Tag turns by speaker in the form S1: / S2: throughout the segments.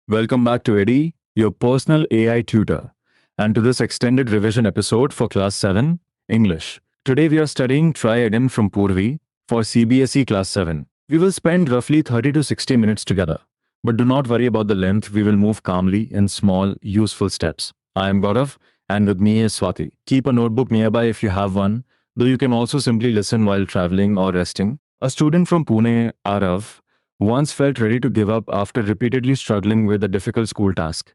S1: Welcome back to Eddie, your personal AI tutor, and to this extended revision episode for Class 7 English. Today we are studying Try Again from Purvi for CBSE Class 7. We will spend roughly 30 to 60 minutes together. But do not worry about the length, we will move calmly in small, useful steps. I am Gaurav, and with me is Swati. Keep a notebook nearby if you have one, though you can also simply listen while traveling or resting. A student from Pune, Arav, once felt ready to give up after repeatedly struggling with a difficult school task.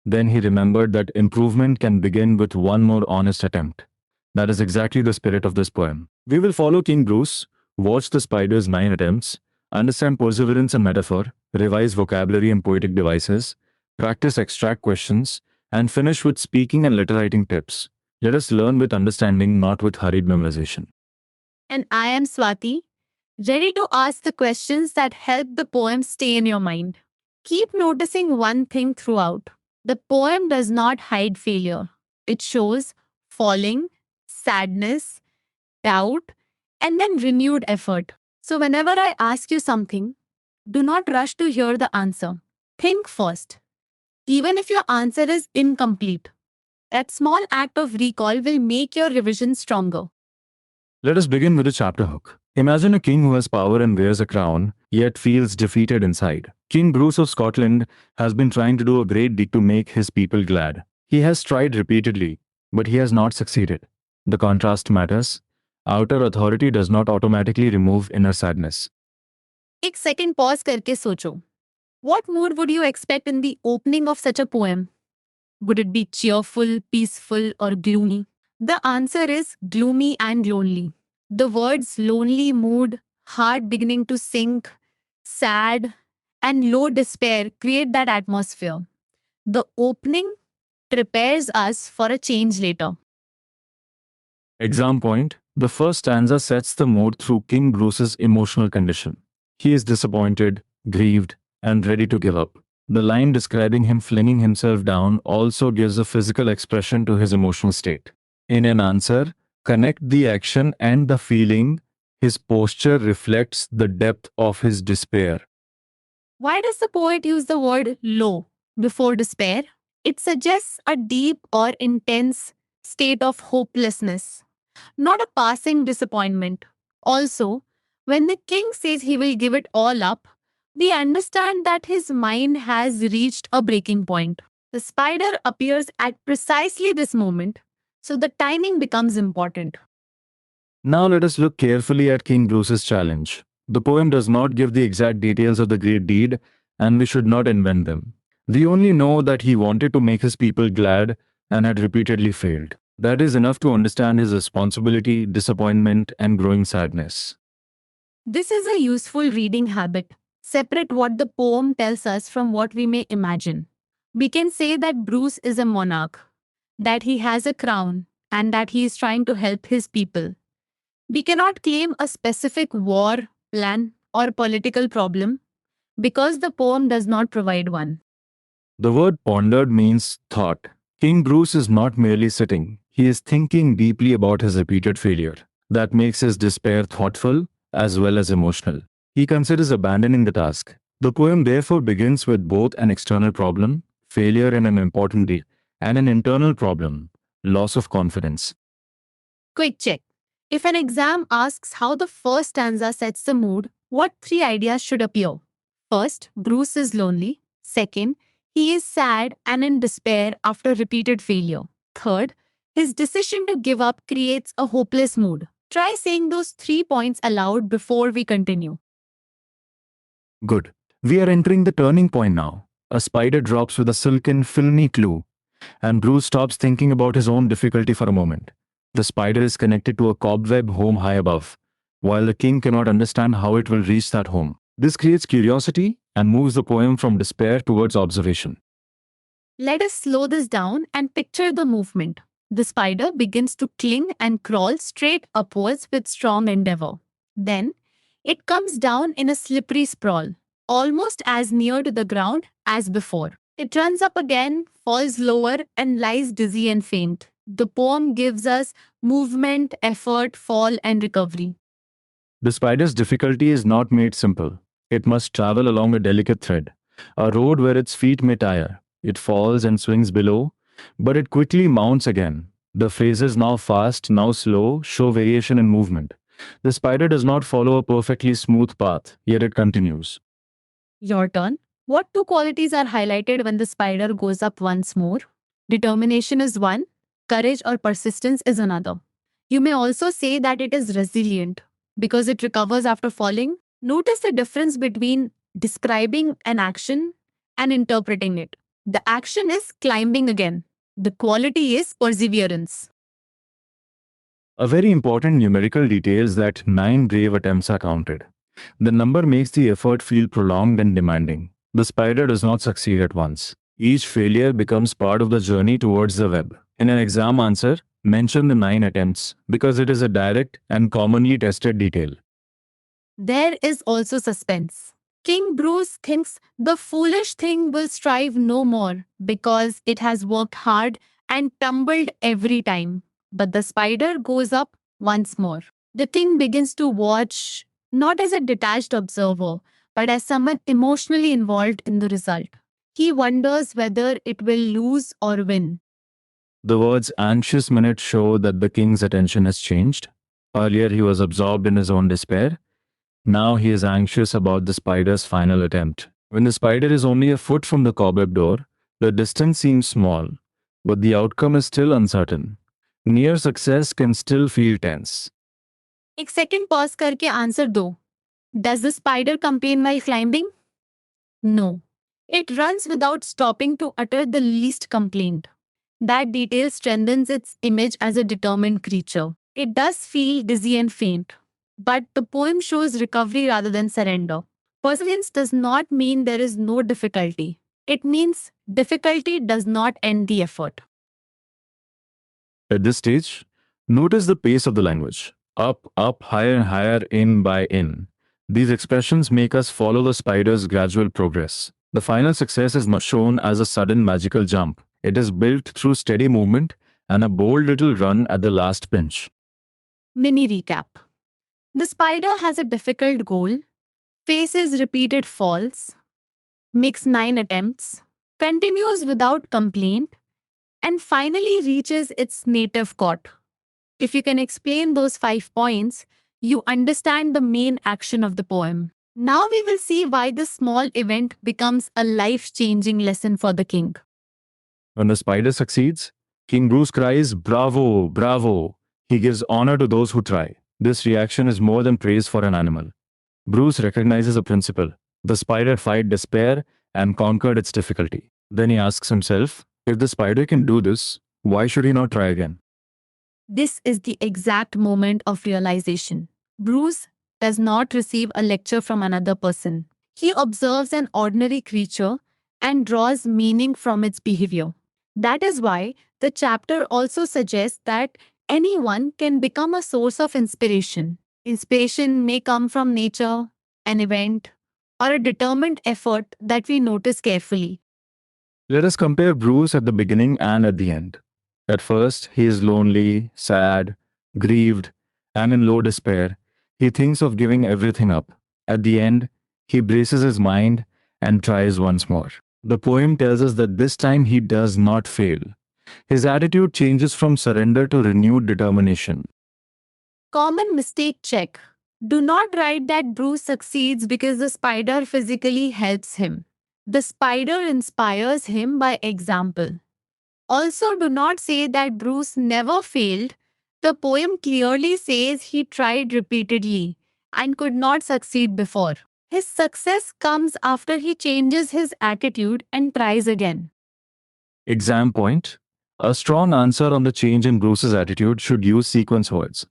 S1: Then he remembered that improvement can begin with one more honest attempt. That is exactly the spirit of this poem. We will follow King Bruce, watch the spider's 9 attempts, understand perseverance and metaphor, revise vocabulary and poetic devices, practice extract questions, and finish with speaking and letter writing tips. Let us learn with understanding, not with hurried memorization.
S2: And I am Swati, ready to ask the questions that help the poem stay in your mind. Keep noticing one thing throughout. The poem does not hide failure, it shows falling, sadness, doubt, and then renewed effort. So, whenever I ask you something, do not rush to hear the answer. Think first, even if your answer is incomplete. That small act of recall will make your revision stronger.
S1: Let us begin with the chapter hook. Imagine a king who has power and wears a crown, yet feels defeated inside. King Bruce of Scotland has been trying to do a great deed to make his people glad. He has tried repeatedly, but he has not succeeded. The contrast matters. Outer authority does not automatically remove inner sadness.
S2: एक second pause करके सोचो. What mood would you expect in the opening of such a poem? Would it be cheerful, peaceful, or gloomy? The answer is gloomy and lonely. The words lonely mood, heart beginning to sink, sad, and low despair create that atmosphere. The opening prepares us for a change later.
S1: Exam point. The first stanza sets the mood through King Bruce's emotional condition. He is disappointed, grieved, and ready to give up. The line describing him flinging himself down also gives a physical expression to his emotional state. In an answer, connect the action and the feeling. His posture reflects the depth of his despair.
S2: Why does the poet use the word low before despair? It suggests a deep or intense state of hopelessness, not a passing disappointment. Also, when the king says he will give it all up, we understand that his mind has reached a breaking point. The spider appears at precisely this moment, so the timing becomes important.
S1: Now let us look carefully at King Bruce's challenge. The poem does not give the exact details of the great deed, and we should not invent them. We only know that he wanted to make his people glad and had repeatedly failed. That is enough to understand his responsibility, disappointment, and growing sadness.
S2: This is a useful reading habit. Separate what the poem tells us from what we may imagine. We can say that Bruce is a monarch, that he has a crown, and that he is trying to help his people. We cannot claim a specific war, plan, or political problem because the poem does not provide one.
S1: The word pondered means thought. King Bruce is not merely sitting, he is thinking deeply about his repeated failure. That makes his despair thoughtful as well as emotional. He considers abandoning the task. The poem therefore begins with both an external problem, failure in an important deed, and an internal problem, loss of confidence.
S2: Quick check. If an exam asks how the first stanza sets the mood, what three ideas should appear? First, Bruce is lonely. Second, he is sad and in despair after repeated failure. Third, his decision to give up creates a hopeless mood. Try saying those 3 points aloud before we continue.
S1: Good. We are entering the turning point now. A spider drops with a silken, filmy clue, and Bruce stops thinking about his own difficulty for a moment. The spider is connected to a cobweb home high above, while the king cannot understand how it will reach that home. This creates curiosity and moves the poem from despair towards observation.
S2: Let us slow this down and picture the movement. The spider begins to cling and crawl straight upwards with strong endeavor. Then, it comes down in a slippery sprawl, almost as near to the ground as before. It runs up again, falls lower, and lies dizzy and faint. The poem gives us movement, effort, fall, and recovery.
S1: The spider's difficulty is not made simple. It must travel along a delicate thread. A road where its feet may tire. It falls and swings below, but it quickly mounts again. The phases, now fast, now slow, show variation in movement. The spider does not follow a perfectly smooth path, yet it continues.
S2: Your turn. What two qualities are highlighted when the spider goes up once more? Determination is one, courage or persistence is another. You may also say that it is resilient because it recovers after falling. Notice the difference between describing an action and interpreting it. The action is climbing again. The quality is perseverance.
S1: A very important numerical detail is that 9 brave attempts are counted. The number makes the effort feel prolonged and demanding. The spider does not succeed at once. Each failure becomes part of the journey towards the web. In an exam answer, mention the 9 attempts because it is a direct and commonly tested detail.
S2: There is also suspense. King Bruce thinks the foolish thing will strive no more because it has worked hard and tumbled every time. But the spider goes up once more. The king begins to watch not as a detached observer, but as someone emotionally involved in the result. He wonders whether it will lose or win.
S1: The words anxious minute show that the king's attention has changed. Earlier, he was absorbed in his own despair. Now he is anxious about the spider's final attempt. When the spider is only a foot from the cobweb door, the distance seems small, but the outcome is still uncertain. Near success can still feel tense.
S2: एक second pause करके answer दो. Does the spider complain while climbing? No. It runs without stopping to utter the least complaint. That detail strengthens its image as a determined creature. It does feel dizzy and faint, but the poem shows recovery rather than surrender. Perseverance does not mean there is no difficulty. It means difficulty does not end the effort.
S1: At this stage, notice the pace of the language. Up, up, higher and higher, in by in. These expressions make us follow the spider's gradual progress. The final success is not shown as a sudden magical jump. It is built through steady movement and a bold little run at the last pinch.
S2: Mini recap. The spider has a difficult goal, faces repeated falls, makes 9 attempts, continues without complaint, and finally reaches its native court. If you can explain those 5 points, you understand the main action of the poem. Now we will see why this small event becomes a life-changing lesson for the king.
S1: When the spider succeeds, King Bruce cries, "Bravo, bravo!" He gives honor to those who try. This reaction is more than praise for an animal. Bruce recognizes a principle. The spider fight despair and conquered its difficulty. Then he asks himself, if the spider can do this, why should he not try again?
S2: This is the exact moment of realization. Bruce does not receive a lecture from another person. He observes an ordinary creature and draws meaning from its behavior. That is why the chapter also suggests that anyone can become a source of inspiration. Inspiration may come from nature, an event, or a determined effort that we notice carefully.
S1: Let us compare Bruce at the beginning and at the end. At first, he is lonely, sad, grieved, and in low despair. He thinks of giving everything up. At the end, he braces his mind and tries once more. The poem tells us that this time he does not fail. His attitude changes from surrender to renewed determination.
S2: Common mistake check. Do not write that Bruce succeeds because the spider physically helps him. The spider inspires him by example. Also, do not say that Bruce never failed. The poem clearly says he tried repeatedly and could not succeed before. His success comes after he changes his attitude and tries again.
S1: Exam point. A strong answer on the change in Bruce's attitude should use sequence words.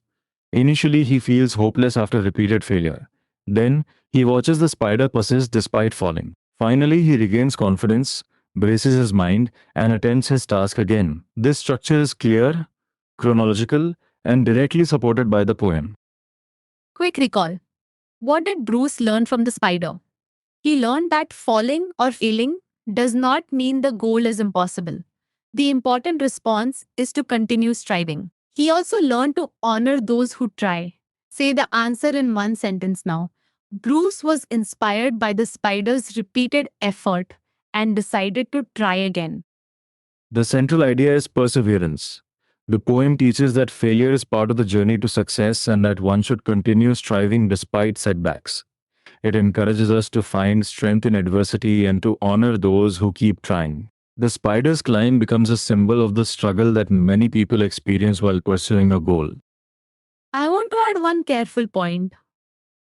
S1: Initially, he feels hopeless after repeated failure. Then, he watches the spider persist despite falling. Finally, he regains confidence, braces his mind, and attempts his task again. This structure is clear, chronological, and directly supported by the poem.
S2: Quick recall. What did Bruce learn from the spider? He learned that falling or failing does not mean the goal is impossible. The important response is to continue striving. He also learned to honor those who try. Say the answer in one sentence now. Bruce was inspired by the spider's repeated effort and decided to try again.
S1: The central idea is perseverance. The poem teaches that failure is part of the journey to success and that one should continue striving despite setbacks. It encourages us to find strength in adversity and to honor those who keep trying. The spider's climb becomes a symbol of the struggle that many people experience while pursuing a goal.
S2: I want to add one careful point.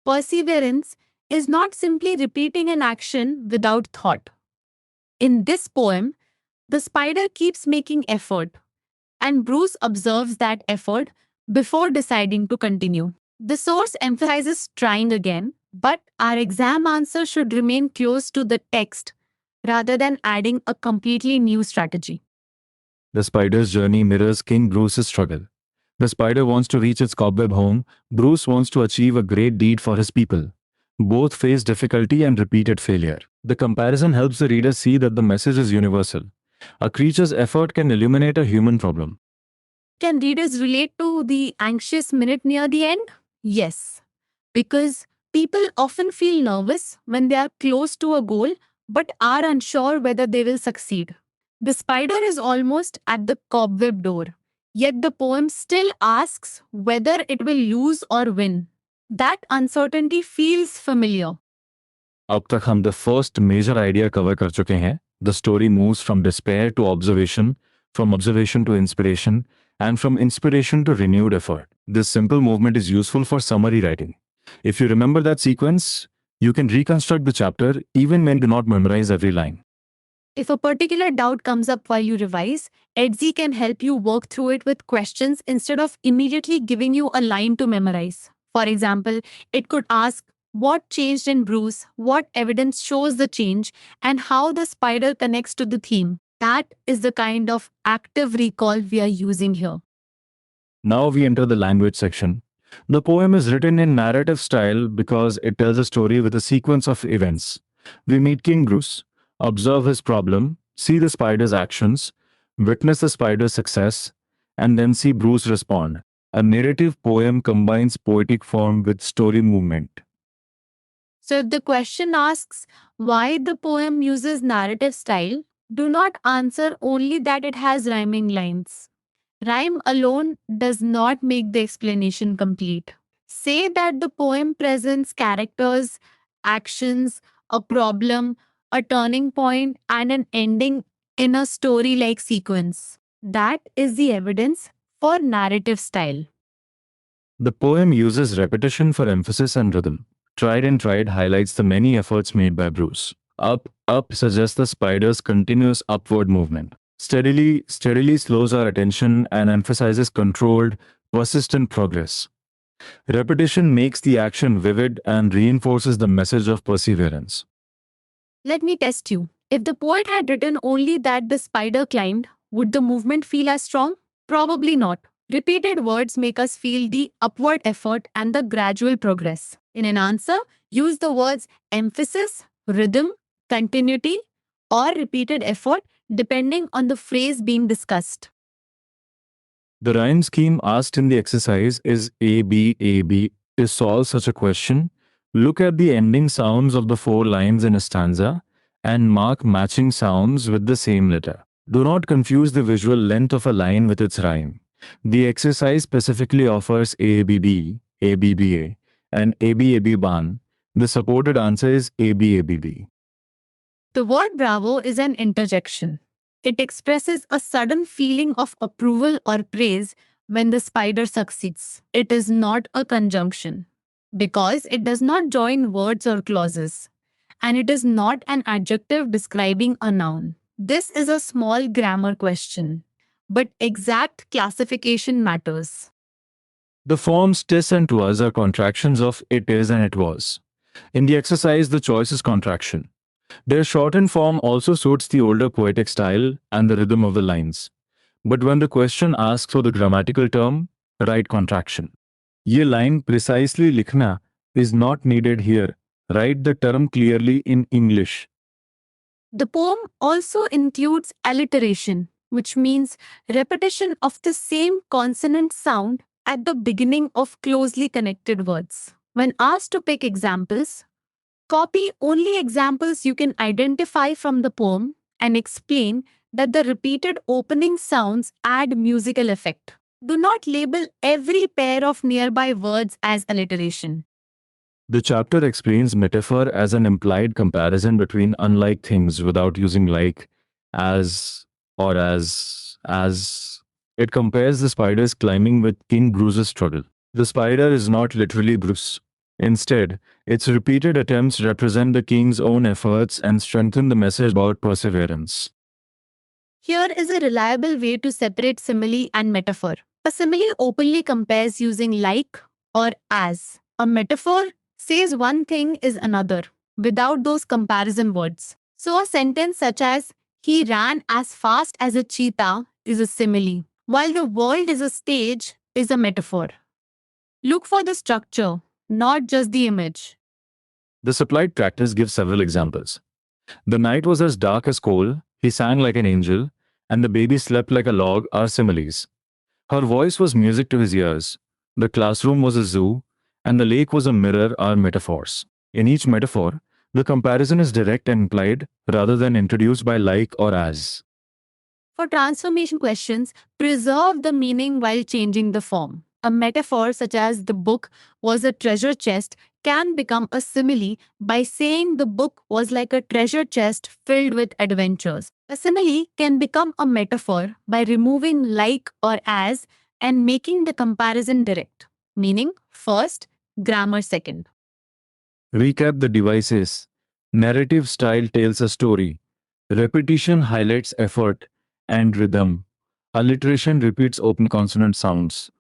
S2: Perseverance is not simply repeating an action without thought. In this poem, the spider keeps making effort, and Bruce observes that effort before deciding to continue. The source emphasizes trying again, but our exam answer should remain close to the text rather than adding a completely new strategy.
S1: The spider's journey mirrors King Bruce's struggle. The spider wants to reach its cobweb home, Bruce wants to achieve a great deed for his people. Both face difficulty and repeated failure. The comparison helps the reader see that the message is universal. A creature's effort can illuminate a human problem.
S2: Can readers relate to the anxious minute near the end? Yes, because people often feel nervous when they are close to a goal but are unsure whether they will succeed. The spider is almost at the cobweb door, yet the poem still asks whether it will lose or win. That uncertainty feels familiar.
S1: अब तक हम the first major idea cover कर चुके हैं. The story moves from despair to observation, from observation to inspiration, and from inspiration to renewed effort. This simple movement is useful for summary writing. If you remember that sequence, you can reconstruct the chapter even when you do not memorize every line.
S2: If a particular doubt comes up while you revise, Etsy can help you work through it with questions instead of immediately giving you a line to memorize. For example, it could ask, what changed in Bruce, what evidence shows the change, and how the spider connects to the theme. That is the kind of active recall we are using here.
S1: Now we enter the language section. The poem is written in narrative style because it tells a story with a sequence of events. We meet King Bruce, observe his problem, see the spider's actions, witness the spider's success, and then see Bruce respond. A narrative poem combines poetic form with story movement.
S2: So if the question asks why the poem uses narrative style, do not answer only that it has rhyming lines. Rhyme alone does not make the explanation complete. Say that the poem presents characters, actions, a problem, a turning point, and an ending in a story like sequence. That is the evidence for narrative style.
S1: The poem uses repetition for emphasis and rhythm. Tried and Tried highlights the many efforts made by Bruce. Up suggests the spider's continuous upward movement. Steadily slows our attention and emphasizes controlled, persistent progress. Repetition makes the action vivid and reinforces the message of perseverance.
S2: Let me test you. If the poet had written only that the spider climbed, would the movement feel as strong? Probably not. Repeated words make us feel the upward effort and the gradual progress. In an answer, use the words emphasis, rhythm, continuity, or repeated effort depending on the phrase being discussed.
S1: The rhyme scheme asked in the exercise is ABAB. To solve such a question, look at the ending sounds of the 4 lines in a stanza and mark matching sounds with the same letter. Do not confuse the visual length of a line with its rhyme. The exercise specifically offers ABB, ABBA, and ABAB. The supported answer is ABABB.
S2: The word bravo is an interjection. It expresses a sudden feeling of approval or praise when the spider succeeds. It is not a conjunction because it does not join words or clauses, and it is not an adjective describing a noun. This is a small grammar question, but exact classification matters.
S1: The forms tis and twas are contractions of it is and it was. In the exercise, the choice is contraction. Their shortened form also suits the older poetic style and the rhythm of the lines. But when the question asks for the grammatical term, write contraction. Ye line precisely likhna is not needed here. Write the term clearly in English.
S2: The poem also includes alliteration, which means repetition of the same consonant sound at the beginning of closely connected words. When asked to pick examples, copy only examples you can identify from the poem and explain that the repeated opening sounds add musical effect. Do not label every pair of nearby words as alliteration.
S1: The chapter explains metaphor as an implied comparison between unlike things without using like, as, or as. It compares the spider's climbing with King Bruce's struggle. The spider is not literally Bruce. Instead, its repeated attempts represent the king's own efforts and strengthen the message about perseverance.
S2: Here is a reliable way to separate simile and metaphor. A simile openly compares using like or as. A metaphor says one thing is another without those comparison words. So a sentence such as, he ran as fast as a cheetah is a simile, while the world is a stage is a metaphor. Look for the structure, not just the image.
S1: The supplied practice gives several examples. The night was as dark as coal, he sang like an angel, and the baby slept like a log are similes. Her voice was music to his ears. The classroom was a zoo, and the lake was a mirror are metaphors. In each metaphor, the comparison is direct and implied rather than introduced by like or as.
S2: For transformation questions, preserve the meaning while changing the form. A metaphor such as the book was a treasure chest can become a simile by saying the book was like a treasure chest filled with adventures. A simile can become a metaphor by removing like or as and making the comparison direct, meaning first, grammar second.
S1: Recap the devices. Narrative style tells a story. Repetition highlights effort and rhythm. Alliteration repeats open consonant sounds.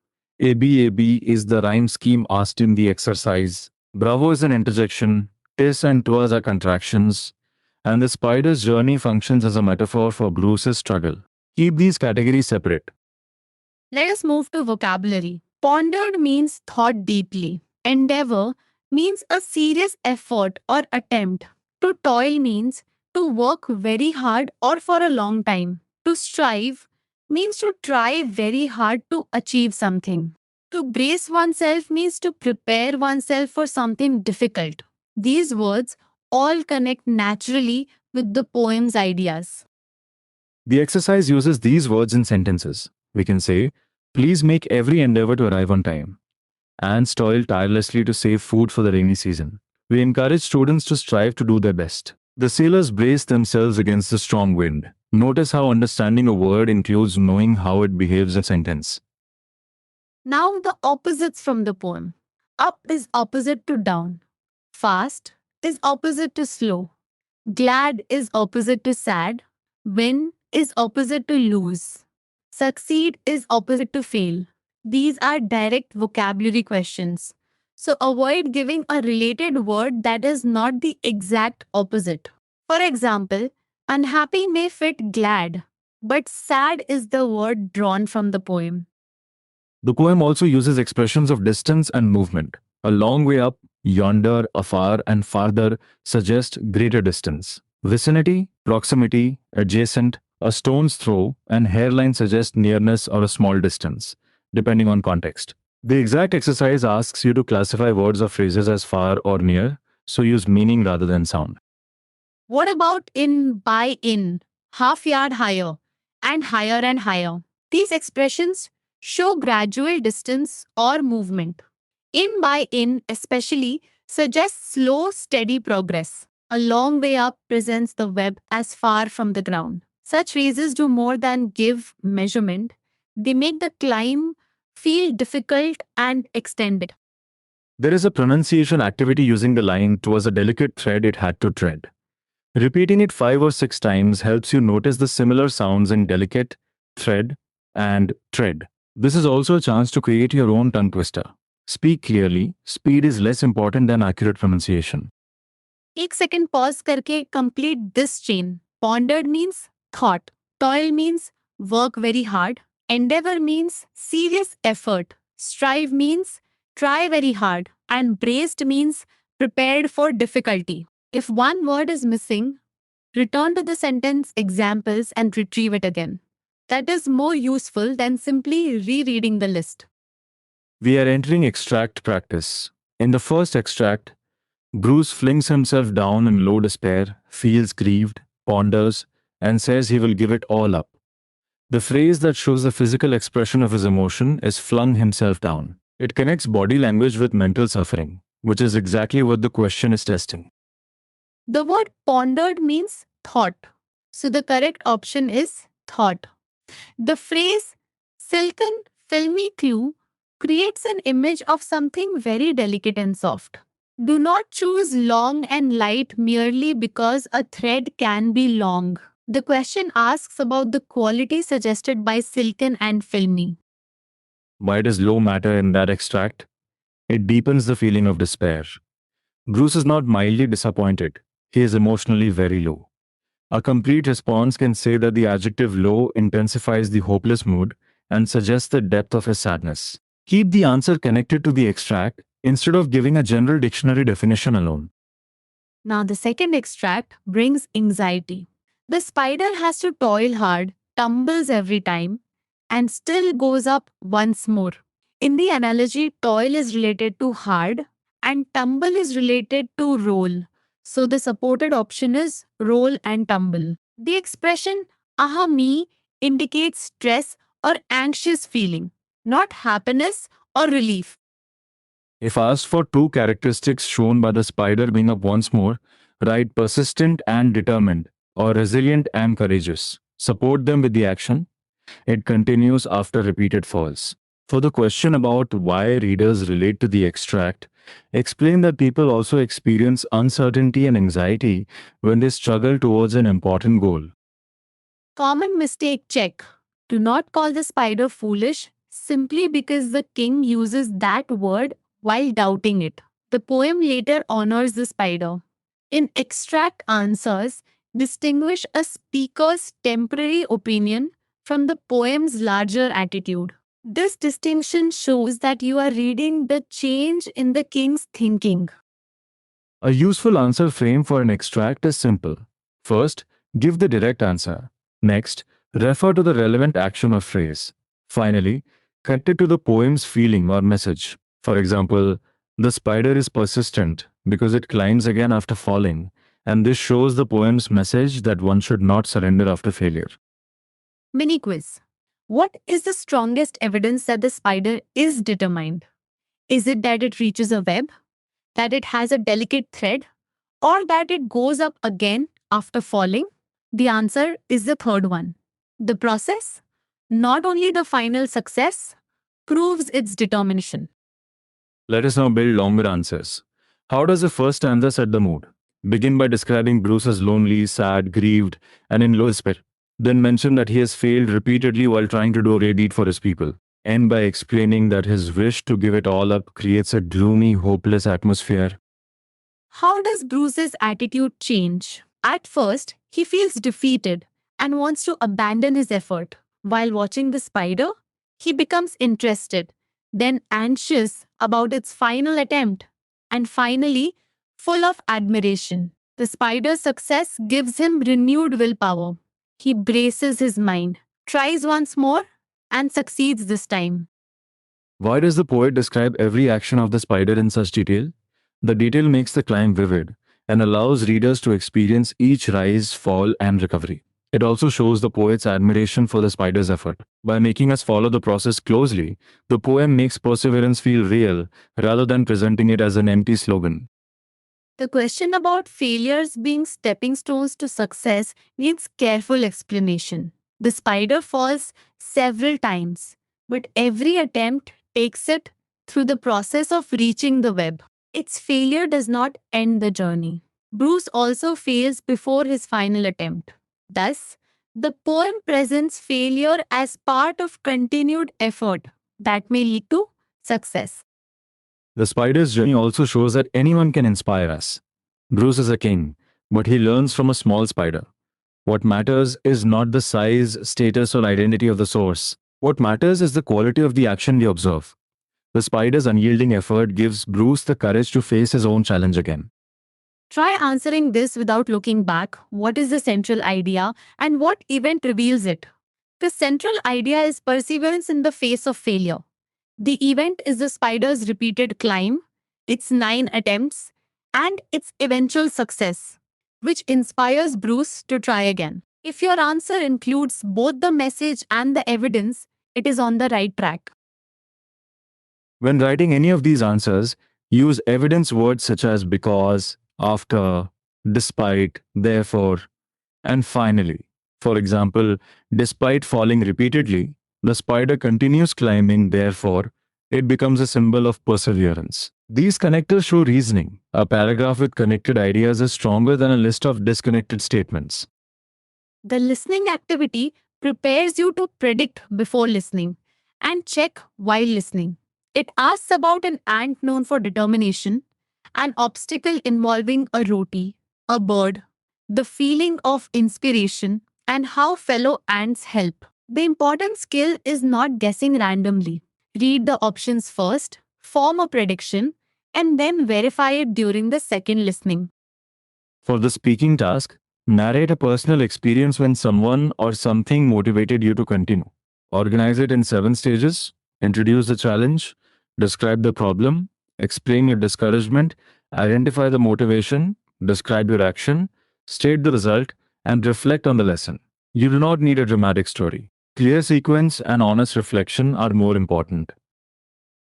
S1: ABAB is the rhyme scheme asked in the exercise. Bravo is an interjection. Tis and twas are contractions. And the spider's journey functions as a metaphor for Bruce's struggle. Keep these categories separate.
S2: Let us move to vocabulary. Pondered means thought deeply. Endeavor means a serious effort or attempt. To toil means to work very hard or for a long time. To strive means to try very hard to achieve something. To brace oneself means to prepare oneself for something difficult. These words all connect naturally with the poem's ideas.
S1: The exercise uses these words in sentences. We can say, please make every endeavor to arrive on time. Ants toil tirelessly to save food for the rainy season. We encourage students to strive to do their best. The sailors brace themselves against the strong wind. Notice how understanding a word includes knowing how it behaves in a sentence.
S2: Now the opposites from the poem. Up is opposite to down. Fast is opposite to slow. Glad is opposite to sad. Win is opposite to lose. Succeed is opposite to fail. These are direct vocabulary questions. So avoid giving a related word that is not the exact opposite. For example, unhappy may fit glad, but sad is the word drawn from the poem.
S1: The poem also uses expressions of distance and movement. A long way up, yonder, afar, and farther suggest greater distance. Vicinity, proximity, adjacent, a stone's throw, and hairline suggest nearness or a small distance, depending on context. The exact exercise asks you to classify words or phrases as far or near, so use meaning rather than sound.
S2: What about in, by, in, half yard higher, and higher and higher? These expressions show gradual distance or movement. In, by, in, especially, suggests slow, steady progress. A long way up presents the web as far from the ground. Such phrases do more than give measurement, they make the climb feel difficult and extended.
S1: There is a pronunciation activity using the line "'twas a delicate thread it had to tread." Repeating it 5 or 6 times helps you notice the similar sounds in delicate, thread, and tread. This is also a chance to create your own tongue twister. Speak clearly. Speed is less important than accurate pronunciation.
S2: एक second pause करके complete this chain. Pondered means thought. Toil means work very hard. Endeavor means serious effort. Strive means try very hard. And braced means prepared for difficulty. If one word is missing, return to the sentence examples and retrieve it again. That is more useful than simply rereading the list.
S1: We are entering extract practice. In the first extract, Bruce flings himself down in low despair, feels grieved, ponders, and says he will give it all up. The phrase that shows the physical expression of his emotion is flung himself down. It connects body language with mental suffering, which is exactly what the question is testing.
S2: The word pondered means thought. So the correct option is thought. The phrase silken, filmy clue creates an image of something very delicate and soft. Do not choose long and light merely because a thread can be long. The question asks about the quality suggested by silken and filmy.
S1: Why does low matter in that extract? It deepens the feeling of despair. Bruce is not mildly disappointed, he is emotionally very low. A complete response can say that the adjective low intensifies the hopeless mood and suggests the depth of his sadness. Keep the answer connected to the extract instead of giving a general dictionary definition alone.
S2: Now, the second extract brings anxiety. The spider has to toil hard, tumbles every time, and still goes up once more. In the analogy, toil is related to hard and tumble is related to roll. So the supported option is roll and tumble. The expression aha me indicates stress or anxious feeling, not happiness or relief.
S1: If asked for two characteristics shown by the spider being up once more, write persistent and determined, or resilient and courageous. Support them with the action. It continues after repeated falls. For the question about why readers relate to the extract, explain that people also experience uncertainty and anxiety when they struggle towards an important goal.
S2: Common mistake check. Do not call the spider foolish simply because the king uses that word while doubting it. The poem later honors the spider. In extract answers, distinguish a speaker's temporary opinion from the poem's larger attitude. This distinction shows that you are reading the change in the king's thinking.
S1: A useful answer frame for an extract is simple. First, give the direct answer. Next, refer to the relevant action or phrase. Finally, connect it to the poem's feeling or message. For example, the spider is persistent because it climbs again after falling, and this shows the poem's message that one should not surrender after failure.
S2: Mini quiz. What is the strongest evidence that the spider is determined? Is it that it reaches a web, that it has a delicate thread, or that it goes up again after falling? The answer is the third one. The process, not only the final success, proves its determination.
S1: Let us now build longer answers. How does the first stanza set the mood? Begin by describing Bruce as lonely, sad, grieved, and in low despair. Then mention that he has failed repeatedly while trying to do a great deed for his people. End by explaining that his wish to give it all up creates a gloomy, hopeless atmosphere.
S2: How does Bruce's attitude change? At first, he feels defeated and wants to abandon his effort. While watching the spider, he becomes interested, then anxious about its final attempt, and finally, full of admiration. The spider's success gives him renewed willpower. He braces his mind, tries once more, and succeeds this time.
S1: Why does the poet describe every action of the spider in such detail? The detail makes the climb vivid and allows readers to experience each rise, fall, and recovery. It also shows the poet's admiration for the spider's effort. By making us follow the process closely, the poem makes perseverance feel real rather than presenting it as an empty slogan.
S2: The question about failures being stepping stones to success needs careful explanation. The spider falls several times, but every attempt takes it through the process of reaching the web. Its failure does not end the journey. Bruce also fails before his final attempt. Thus, the poem presents failure as part of continued effort that may lead to success.
S1: The spider's journey also shows that anyone can inspire us. Bruce is a king, but he learns from a small spider. What matters is not the size, status, or identity of the source. What matters is the quality of the action we observe. The spider's unyielding effort gives Bruce the courage to face his own challenge again.
S2: Try answering this without looking back. What is the central idea and what event reveals it? The central idea is perseverance in the face of failure. The event is the spider's repeated climb, its 9 attempts, and its eventual success, which inspires Bruce to try again. If your answer includes both the message and the evidence, it is on the right track.
S1: When writing any of these answers, use evidence words such as because, after, despite, therefore, and finally. For example, despite falling repeatedly, the spider continues climbing, therefore, it becomes a symbol of perseverance. These connectors show reasoning. A paragraph with connected ideas is stronger than a list of disconnected statements.
S2: The listening activity prepares you to predict before listening and check while listening. It asks about an ant known for determination, an obstacle involving a roti, a bird, the feeling of inspiration, and how fellow ants help. The important skill is not guessing randomly. Read the options first, form a prediction, and then verify it during the second listening.
S1: For the speaking task, narrate a personal experience when someone or something motivated you to continue. Organize it in 7 stages. Introduce the challenge, describe the problem, explain your discouragement, identify the motivation, describe your action, state the result, and reflect on the lesson. You do not need a dramatic story. Clear sequence and honest reflection are more important.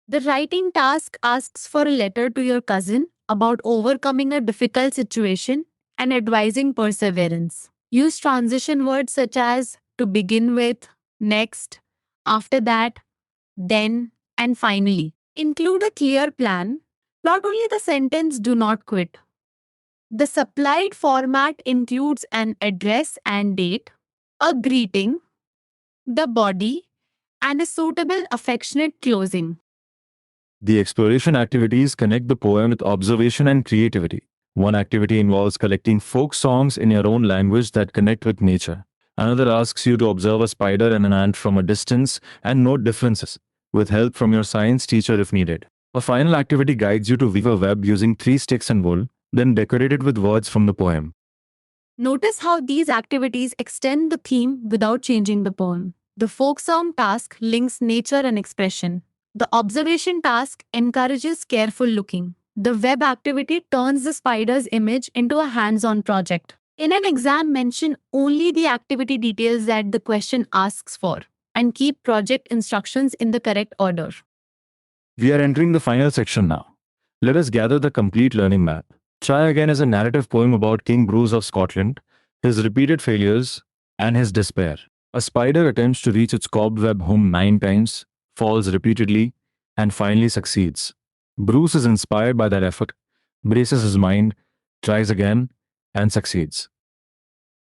S2: The writing task asks for a letter to your cousin about overcoming a difficult situation and advising perseverance. Use transition words such as to begin with, next, after that, then, and finally. Include a clear plan. Not only the sentence do not quit. The supplied format includes an address and date, a greeting, the body, and a suitable affectionate closing.
S1: The exploration activities connect the poem with observation and creativity. One activity involves collecting folk songs in your own language that connect with nature. Another asks you to observe a spider and an ant from a distance and note differences, with help from your science teacher if needed. A final activity guides you to weave a web using 3 sticks and wool, then decorate it with words from the poem.
S2: Notice how these activities extend the theme without changing the poem. The folk song task links nature and expression. The observation task encourages careful looking. The web activity turns the spider's image into a hands-on project. In an exam, mention only the activity details that the question asks for and keep project instructions in the correct order.
S1: We are entering the final section now. Let us gather the complete learning map. Try Again is a narrative poem about King Bruce of Scotland, his repeated failures, and his despair. A spider attempts to reach its cobweb home 9 times, falls repeatedly, and finally succeeds. Bruce is inspired by that effort, braces his mind, tries again, and succeeds.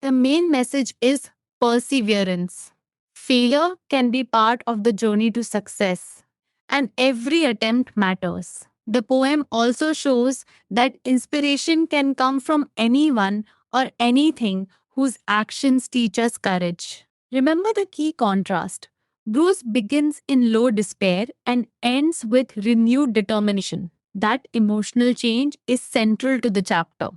S2: The main message is perseverance. Failure can be part of the journey to success, and every attempt matters. The poem also shows that inspiration can come from anyone or anything whose actions teach us courage. Remember the key contrast. Bruce begins in low despair and ends with renewed determination. That emotional change is central to the chapter.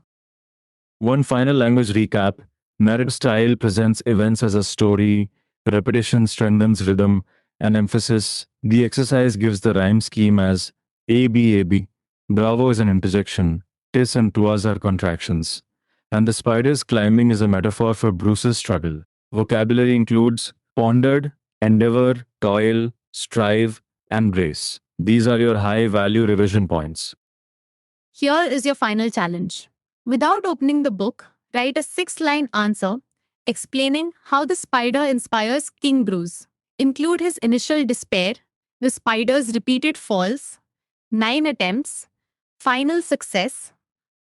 S1: One final language recap. Narrative style presents events as a story, repetition strengthens rhythm and emphasis. The exercise gives the rhyme scheme as ABAB. Bravo is an interjection. Tis and twas are contractions. And the spider's climbing is a metaphor for Bruce's struggle. Vocabulary includes pondered, endeavor, toil, strive, and brace. These are your high-value revision points.
S2: Here is your final challenge. Without opening the book, write a 6-line answer explaining how the spider inspires King Bruce. Include his initial despair, the spider's repeated falls, 9 attempts, final success,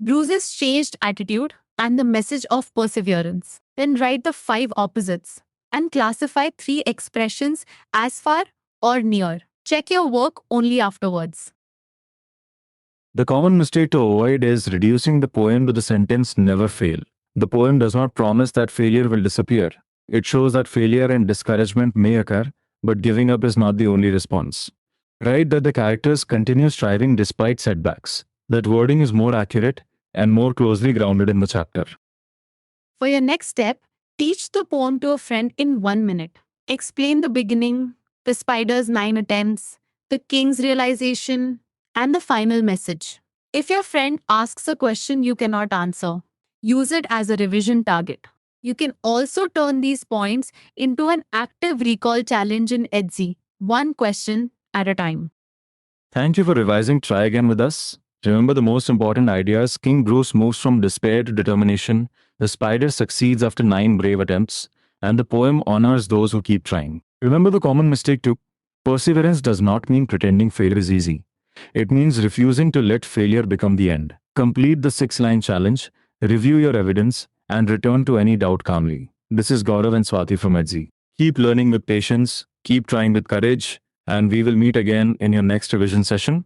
S2: Bruce's changed attitude, and the message of perseverance. Then write the 5 opposites and classify 3 expressions as far or near. Check your work only afterwards.
S1: The common mistake to avoid is reducing the poem to the sentence never fail. The poem does not promise that failure will disappear. It shows that failure and discouragement may occur, but giving up is not the only response. Write that the characters continue striving despite setbacks. That wording is more accurate and more closely grounded in the chapter.
S2: For your next step, teach the poem to a friend in 1 minute. Explain the beginning, the spider's 9 attempts, the king's realization, And the final message. If your friend asks a question you cannot answer, use it as a revision target. You can also turn these points into an active recall challenge in Etsy, one question at a time.
S1: Thank you for revising Try Again with us. Remember the most important ideas. King Bruce moves from despair to determination. The spider succeeds after 9 brave attempts. And the poem honors those who keep trying. Remember the common mistake too. Perseverance does not mean pretending failure is easy. It means refusing to let failure become the end. Complete the 6-line challenge, review your evidence, and return to any doubt calmly. This is Gaurav and Swati from Etsy. Keep learning with patience, keep trying with courage, and we will meet again in your next revision session.